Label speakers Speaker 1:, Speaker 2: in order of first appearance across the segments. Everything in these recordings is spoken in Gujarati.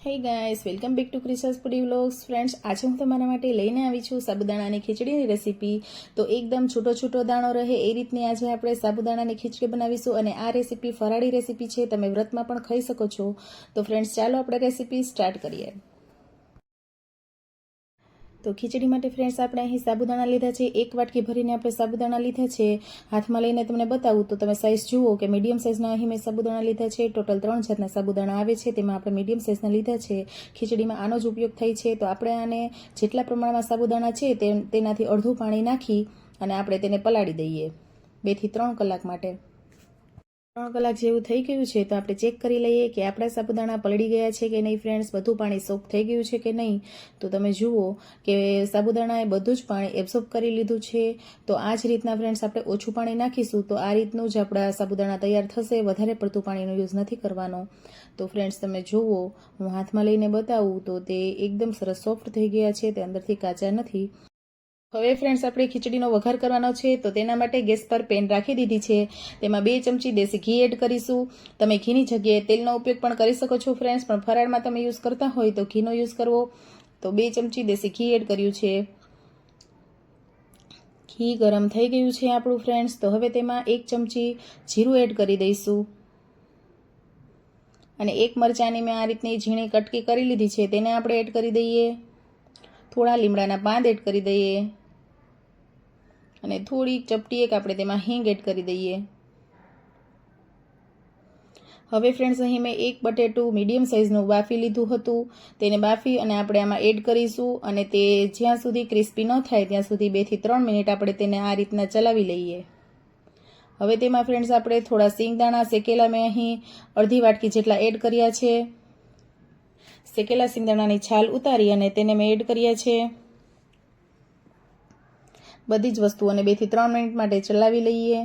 Speaker 1: હે ગાઈસ, વેલકમ બેક ટુ ક્રિસાસ ફૂડી વ્લોગ્સ. ફ્રેન્ડ્સ, આજે હું તમારા માટે લઈને આવી છું સાબુદાણાની ખીચડીની રેસીપી. તો એકદમ છૂટો છૂટો દાણો રહે એ રીતની આજે આપણે સાબુદાણાની ખીચડી બનાવીશું. અને આ રેસીપી ફરાળી રેસીપી છે, તમે વ્રતમાં પણ ખાઈ શકો છો. તો ફ્રેન્ડ્સ, ચાલો આપણે રેસીપી સ્ટાર્ટ કરીએ. તો ખીચડી માટે ફ્રેન્ડ્સ આપણે અહીં સાબુદાણા લીધા છે. એક વાટકી ભરીને આપણે સાબુદાણા લીધા છે. હાથમાં લઈને તમને બતાવું તો તમે સાઇઝ જુઓ કે મીડિયમ સાઇઝના અહીં મેં સાબુદાણા લીધા છે. ટોટલ 3 જાતના સાબુદાણા આવે છે, તેમાં આપણે મીડિયમ સાઇઝના લીધા છે. ખીચડીમાં આનો જ ઉપયોગ થાય છે. તો આપણે આને જેટલા પ્રમાણમાં સાબુદાણા છે તેનાથી અડધું પાણી નાખી અને આપણે તેને પલાળી દઈએ 2 થી 3 કલાક માટે. 3 કલાક જેવું થઈ ગયું છે તો આપણે ચેક કરી લઈએ કે આપણા સાબુદાણા પલળી ગયા છે કે નહીં. ફ્રેન્ડ્સ, બધું પાણી સોક થઈ ગયું છે કે નહીં. તો તમે જુઓ કે સાબુદાણાએ બધું જ પાણી એબ્સોર્બ કરી લીધું છે. તો આ જ રીતના ફ્રેન્ડ્સ આપણે ઓછું પાણી નાખીશું તો આ રીતનું જ આપણા સાબુદાણા તૈયાર થશે. વધારે પડતું પાણીનો યુઝ નથી કરવાનો. તો ફ્રેન્ડ્સ, તમે જુઓ, હું હાથમાં લઈને બતાવું તો તે એકદમ સરસ સોફ્ટ થઈ ગયા છે, તે અંદરથી કાચા નથી. હવે ફ્રેન્ડ્સ, આપણે ખીચડીનો વઘાર કરવાનો છે. તો તેના માટે ગેસ પર પેન રાખી દીધી છે. તેમાં 2 ચમચી દેશી ઘી એડ કરીશું. તમે ઘીની જગ્યાએ તેલનો ઉપયોગ પણ કરી શકો છો ફ્રેન્ડ્સ, પણ ફરાળમાં તમે યુઝ કરતા હોય તો ઘીનો યુઝ કરવો. તો 2 ચમચી દેશી ઘી એડ કર્યું છે. ઘી ગરમ થઈ ગયું છે આપણું ફ્રેન્ડ્સ. તો હવે તેમાં 1 ચમચી જીરું એડ કરી દઈશું. અને 1 મરચાંની મેં આ રીતની ઝીણી કટકી કરી લીધી છે, તેને આપણે એડ કરી દઈએ. થોડા લીમડાના પાન એડ કરી દઈએ. અને થોડી ચપટી એક આપણે તેમાં હિંગ એડ કરી દઈએ. હવે ફ્રેન્ડ્સ, અહીં મેં 1 બટેટું મીડિયમ સાઇઝનું બાફી લીધું હતું, તેને બાફી અને આપણે આમાં એડ કરીશું. અને તે જ્યાં સુધી ક્રિસ્પી ન થાય ત્યાં સુધી 2 થી 3 મિનિટ આપણે તેને આ રીતના ચલાવી લઈએ. હવે તેમાં ફ્રેન્ડ્સ આપણે થોડા સિંગદાણા શેકેલા મેં અહીં અડધી વાટકી જેટલા એડ કર્યા છે. શેકેલા સિંગદાણાની છાલ ઉતારી અને તેને મેં એડ કર્યા છે. બધી જ વસ્તુઓને 2 થી 3 મિનિટ માટે ચલાવી લઈએ.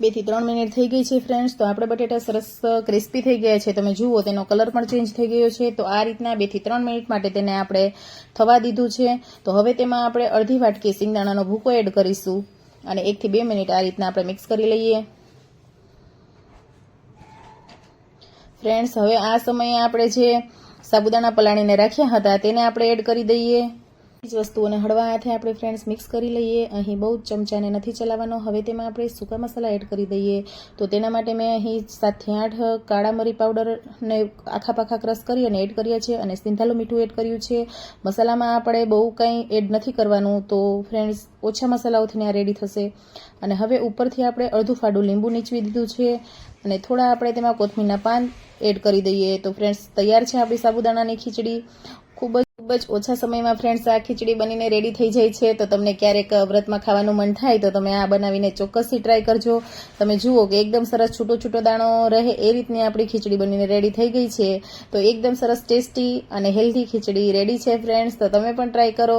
Speaker 1: 2 થી 3 મિનિટ થઈ ગઈ છે ફ્રેન્ડ્સ. તો આપણે બટેટા સરસ ક્રિસ્પી થઈ ગયા છે. તમે જુઓ, તેનો કલર પણ ચેન્જ થઈ ગયો છે. તો આ રીતના 2 થી 3 મિનિટ માટે તેને આપણે થવા દીધું છે. તો હવે તેમાં આપણે અડધી વાટકી સિંગદાણાનો ભૂકો એડ કરીશું અને 1 થી 2 મિનિટ આ રીતના આપણે મિક્સ કરી લઈએ. ફ્રેન્ડ્સ, હવે આ સમયે આપણે જે સાબુદાણા પલાળીને રાખ્યા હતા તેને આપણે એડ કરી દઈએ. જ વસ્તુઓને હળવા હાથે આપણે ફ્રેન્ડ્સ મિક્સ કરી લઈએ. અહીં બહુ જ ચમચાને નથી ચલાવવાનો. હવે તેમાં આપણે સૂકા મસાલા એડ કરી દઈએ. તો તેના માટે મેં અહીં 7 થી 8 કાળા મરી પાવડરને આખા પાખા ક્રશ કરી અને એડ કર્યા છે. અને સિંધાલું મીઠું એડ કર્યું છે. મસાલામાં આપણે બહુ કંઈ એડ નથી કરવાનું. તો ફ્રેન્ડ્સ, ઓછા મસાલાઓથી આ રેડી થશે. અને હવે ઉપરથી આપણે અડધું ફાડું લીંબુ નીચવી દીધું છે. અને થોડા આપણે તેમાં કોથમીરના પાન એડ કરી દઈએ. તો ફ્રેન્ડ્સ, તૈયાર છે આપણી સાબુદાણાની ખીચડી. ખૂબ જ ઓછા સમયમાં ફ્રેન્ડ્સ આ ખીચડી બનીને રેડી થઈ જાય છે. તો તમને ક્યારેક વ્રતમાં ખાવાનું મન થાય તો તમે આ બનાવીને ચોક્કસથી ટ્રાય કરજો. તમે જુઓ કે એકદમ સરસ છૂટો છૂટો દાણો રહે એ રીતની આપણી ખીચડી બનીને રેડી થઈ ગઈ છે. તો એકદમ સરસ ટેસ્ટી અને હેલ્ધી ખીચડી રેડી છે ફ્રેન્ડ્સ. તો તમે પણ ટ્રાય કરો.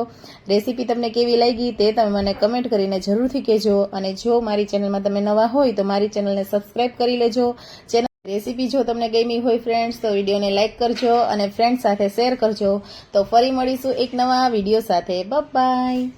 Speaker 1: રેસીપી તમને કેવી લાગી તે તમે મને કમેન્ટ કરીને જરૂરથી કહેજો. અને જો મારી ચેનલમાં તમે નવા હોય તો મારી ચેનલને સબસ્ક્રાઈબ કરી લેજો. રેસીપી જો તમને ગમી હોય ફ્રેન્ડ્સ તો વિડીયોને લાઇક કરજો અને ફ્રેન્ડ્સ સાથે શેર કરજો. તો ફરી મળીશું એક નવા વિડીયો સાથે. બાય.